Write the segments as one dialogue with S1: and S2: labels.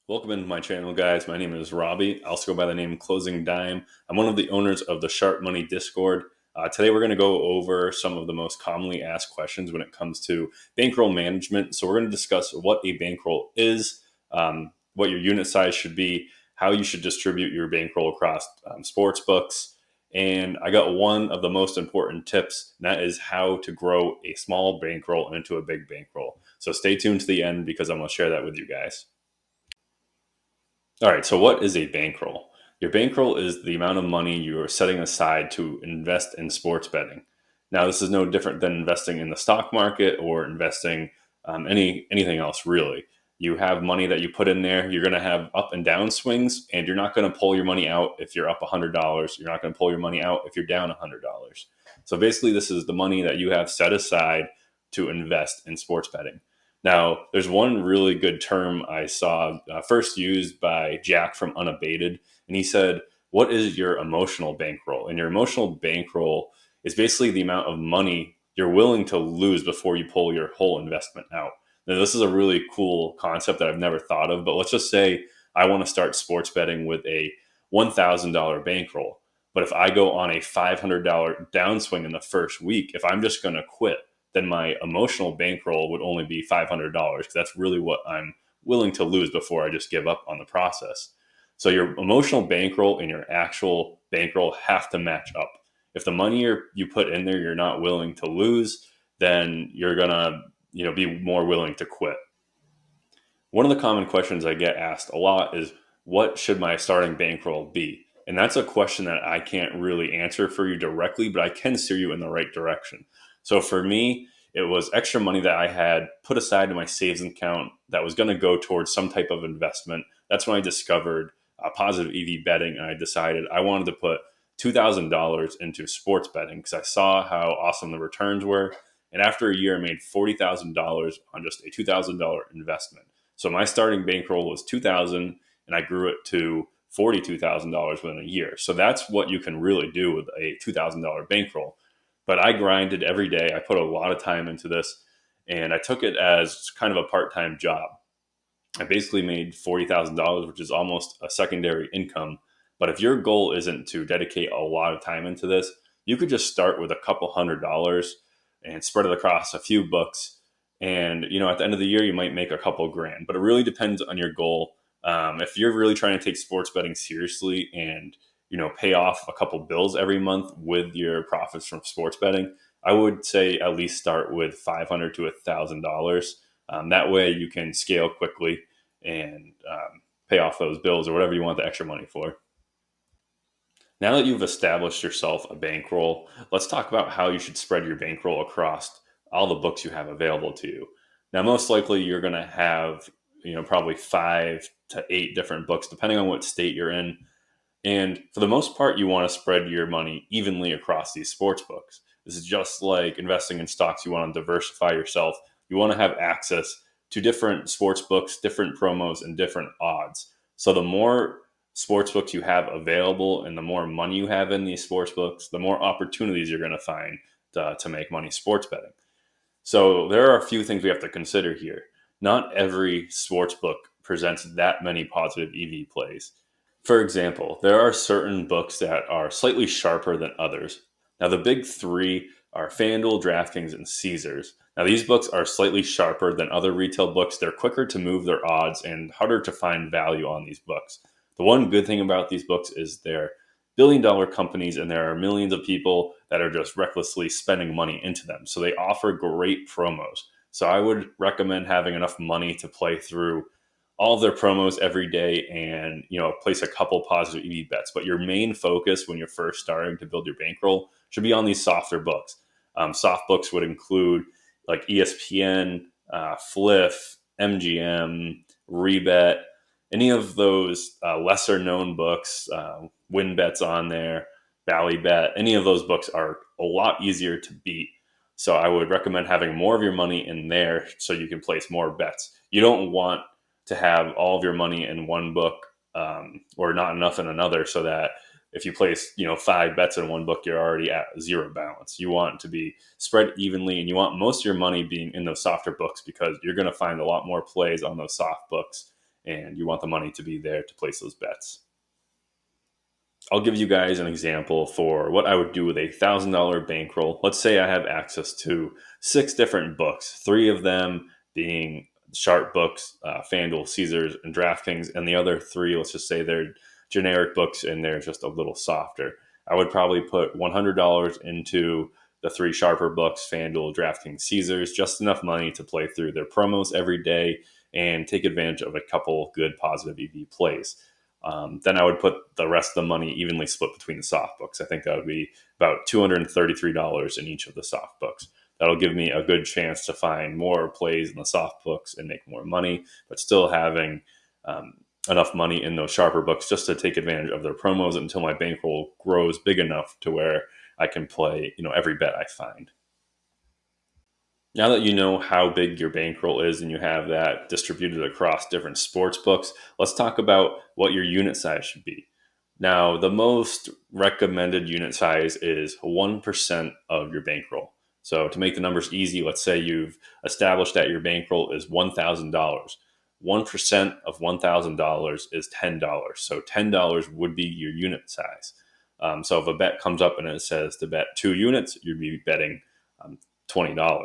S1: Welcome into my channel, guys. My name is Robbie. I also go by the name Closing Dime. I'm one of the owners of the Sharp Money Discord. Today, we're going to go over some of the most commonly asked questions when it comes to bankroll management. So, we're going to discuss what a bankroll is, what your unit size should be, how you should distribute your bankroll across sports books. And I got one of the most important tips, and that is how to grow a small bankroll into a big bankroll. So, stay tuned to the end because I'm going to share that with you guys. All right, so what is a bankroll? Your bankroll is the amount of money you are setting aside to invest in sports betting. Now, this is no different than investing in the stock market or investing anything else, really. You have money that you put in there. You're going to have up and down swings, and you're not going to pull your money out if you're up $100. You're not going to pull your money out if you're down $100. So basically, this is the money that you have set aside to invest in sports betting. Now, there's one really good term I saw first used by Jack from Unabated, and he said, "What is your emotional bankroll?" And your emotional bankroll is basically the amount of money you're willing to lose before you pull your whole investment out. Now, this is a really cool concept that I've never thought of, but let's just say I want to start sports betting with a $1,000 bankroll. But if I go on a $500 downswing in the first week, if I'm just going to quit, then my emotional bankroll would only be $500 because that's really what I'm willing to lose before I just give up on the process. So your emotional bankroll and your actual bankroll have to match up. If the money you put in there you're not willing to lose, then you're gonna be more willing to quit. One of the common questions I get asked a lot is, what should my starting bankroll be? And that's a question that I can't really answer for you directly, but I can steer you in the right direction. So for me, it was extra money that I had put aside in my savings account that was going to go towards some type of investment. That's when I discovered positive EV betting, and I decided I wanted to put $2,000 into sports betting because I saw how awesome the returns were. And after a year, I made $40,000 on just a $2,000 investment. So my starting bankroll was 2,000, and I grew it to $42,000 within a year. So that's what you can really do with a $2,000 bankroll. But I grinded every day. I put a lot of time into this, and I took it as kind of a part-time job. I basically made $40,000, which is almost a secondary income. But if your goal isn't to dedicate a lot of time into this, you could just start with a couple $100 and spread it across a few books. And at the end of the year, you might make a couple grand. But it really depends on your goal. If you're really trying to take sports betting seriously and pay off a couple bills every month with your profits from sports betting, I would say at least start with $500 to $1,000. That way you can scale quickly and pay off those bills or whatever you want the extra money for. Now that you've established yourself a bankroll, let's talk about how you should spread your bankroll across all the books you have available to you. Now, most likely you're going to have, probably 5 to 8 different books, depending on what state you're in. And for the most part, you want to spread your money evenly across these sports books. This is just like investing in stocks. You want to diversify yourself. You want to have access to different sports books, different promos, and different odds. So the more sports books you have available and the more money you have in these sports books, the more opportunities you're going to find to make money sports betting. So there are a few things we have to consider here. Not every sports book presents that many positive EV plays. For example, there are certain books that are slightly sharper than others. Now, the big three are FanDuel, DraftKings, and Caesars. Now, these books are slightly sharper than other retail books. They're quicker to move their odds and harder to find value on these books. The one good thing about these books is they're billion-dollar companies, and there are millions of people that are just recklessly spending money into them. So they offer great promos. So I would recommend having enough money to play through all of their promos every day and place a couple positive EV bets. But your main focus when you're first starting to build your bankroll should be on these softer books. Soft books would include like ESPN, Fliff, MGM, Rebet, any of those lesser known books, WinBet's on there, Ballybet. Any of those books are a lot easier to beat. So I would recommend having more of your money in there so you can place more bets. You don't want to have all of your money in one book or not enough in another, so that if you place 5 bets in one book, you're already at zero balance. You want to be spread evenly, and you want most of your money being in those softer books because you're going to find a lot more plays on those soft books, and you want the money to be there to place those bets. I'll give you guys an example for what I would do with a $1,000 bankroll. Let's say I have access to 6 different books, 3 of them being sharp books, FanDuel, Caesars, and DraftKings, and the other 3, let's just say they're generic books and they're just a little softer. I would probably put $100 into the 3 sharper books, FanDuel, DraftKings, Caesars, just enough money to play through their promos every day and take advantage of a couple good positive EV plays. Then I would put the rest of the money evenly split between the soft books. I think that would be about $233 in each of the soft books. That'll give me a good chance to find more plays in the soft books and make more money, but still having enough money in those sharper books just to take advantage of their promos until my bankroll grows big enough to where I can play, every bet I find. Now that you know how big your bankroll is and you have that distributed across different sports books, let's talk about what your unit size should be. Now, the most recommended unit size is 1% of your bankroll. So, to make the numbers easy, let's say you've established that your bankroll is $1,000. 1% of $1,000 is $10. So, $10 would be your unit size. So, if a bet comes up and it says to bet 2 units, you'd be betting $20.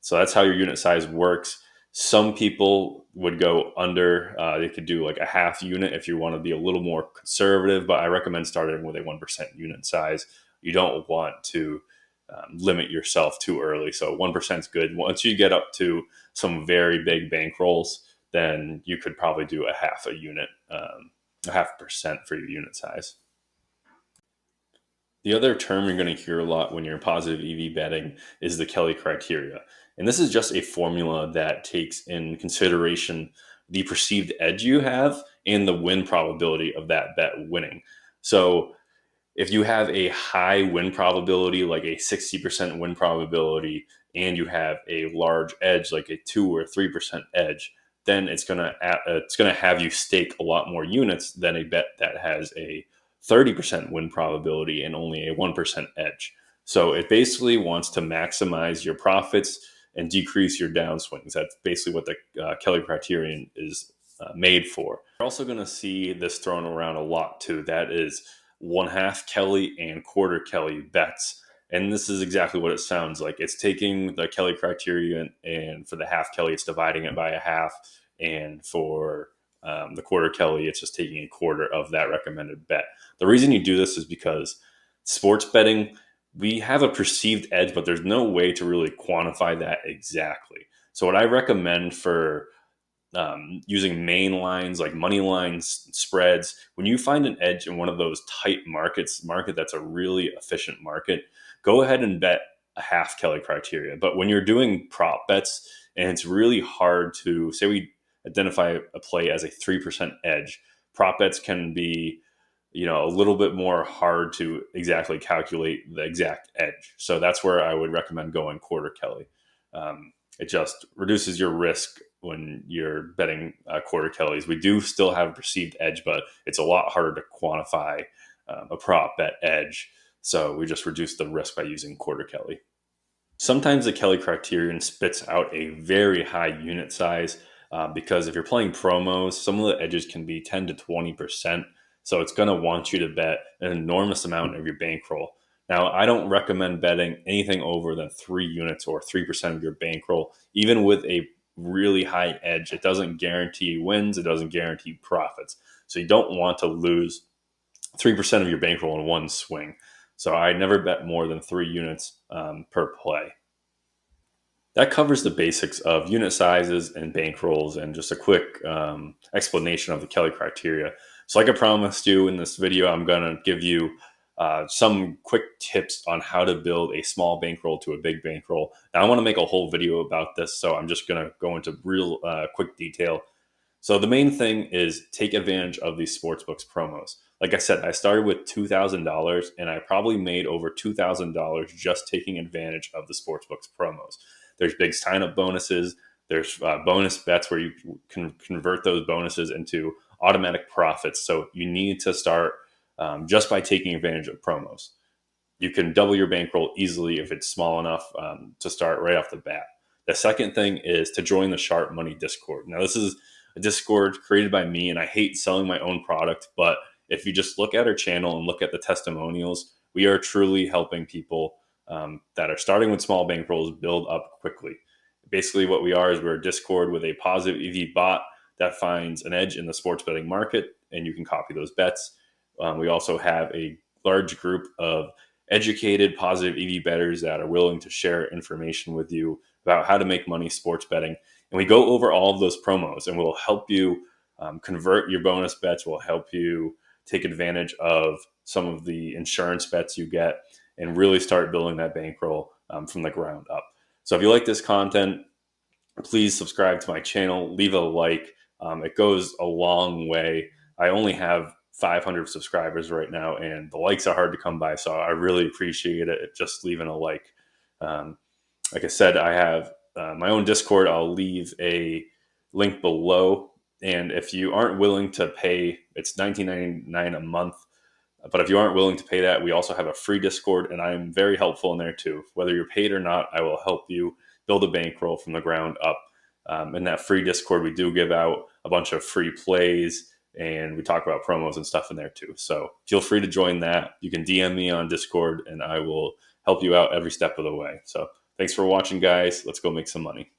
S1: So that's how your unit size works. Some people would go under, they could do like a half unit if you want to be a little more conservative, but I recommend starting with a 1% unit size. You don't want to limit yourself too early. So 1% is good. Once you get up to some very big bankrolls, then you could probably do a half a unit, a half percent for your unit size. The other term you're going to hear a lot when you're positive EV betting is the Kelly criteria. And this is just a formula that takes in consideration the perceived edge you have and the win probability of that bet winning. So if you have a high win probability, like a 60% win probability, and you have a large edge, like a 2 or 3% edge, then it's gonna have you stake a lot more units than a bet that has a 30% win probability and only a 1% edge. So it basically wants to maximize your profits and decrease your downswings. That's basically what the Kelly criterion is made for. You're also going to see this thrown around a lot too. That is 1/2 Kelly and quarter Kelly bets. And this is exactly what it sounds like. It's taking the Kelly criterion, and for the half Kelly, it's dividing it by a half. And for the quarter Kelly, it's just taking a quarter of that recommended bet. The reason you do this is because sports betting, we have a perceived edge, but there's no way to really quantify that exactly. So what I recommend for using main lines like money lines, spreads, when you find an edge in one of those tight market that's a really efficient market, go ahead and bet a half Kelly criteria. But when you're doing prop bets and it's really hard to, say we identify a play as a 3% edge, prop bets can be a little bit more hard to exactly calculate the exact edge. So that's where I would recommend going quarter Kelly. It just reduces your risk when you're betting quarter Kellys. We do still have a perceived edge, but it's a lot harder to quantify a prop bet edge. So we just reduce the risk by using quarter Kelly. Sometimes the Kelly criterion spits out a very high unit size because if you're playing promos, some of the edges can be 10 to 20%. So it's going to want you to bet an enormous amount of your bankroll. Now, I don't recommend betting anything over than 3 units or 3% of your bankroll, even with a really high edge. It doesn't guarantee wins. It doesn't guarantee profits. So you don't want to lose 3% of your bankroll in one swing. So I never bet more than 3 units per play. That covers the basics of unit sizes and bankrolls and just a quick explanation of the Kelly criteria. So like I promised you in this video, I'm going to give you some quick tips on how to build a small bankroll to a big bankroll. Now I want to make a whole video about this, so I'm just going to go into real quick detail. So the main thing is take advantage of these sportsbooks promos. Like I said, I started with $2,000 and I probably made over $2,000 just taking advantage of the sportsbooks promos. There's big sign-up bonuses. There's bonus bets where you can convert those bonuses into automatic profits. So you need to start just by taking advantage of promos. You can double your bankroll easily if it's small enough to start right off the bat. The second thing is to join the Sharp Money Discord. Now, this is a Discord created by me, and I hate selling my own product. But if you just look at our channel and look at the testimonials, we are truly helping people that are starting with small bankrolls build up quickly. Basically, what we are is we're a Discord with a positive EV bot that finds an edge in the sports betting market, and you can copy those bets. We also have a large group of educated, positive EV bettors that are willing to share information with you about how to make money sports betting. And we go over all of those promos, and we'll help you convert your bonus bets. We'll help you take advantage of some of the insurance bets you get and really start building that bankroll from the ground up. So if you like this content, please subscribe to my channel, leave a like. It goes a long way. I only have 500 subscribers right now, and the likes are hard to come by. So I really appreciate it. Just leaving a like. Like I said, I have my own Discord. I'll leave a link below. And if you aren't willing to pay, it's $19.99 a month. But if you aren't willing to pay that, we also have a free Discord, and I'm very helpful in there too. Whether you're paid or not, I will help you build a bankroll from the ground up. In that free Discord, we do give out a bunch of free plays, and we talk about promos and stuff in there too. So feel free to join that. You can DM me on Discord, and I will help you out every step of the way. So thanks for watching, guys. Let's go make some money.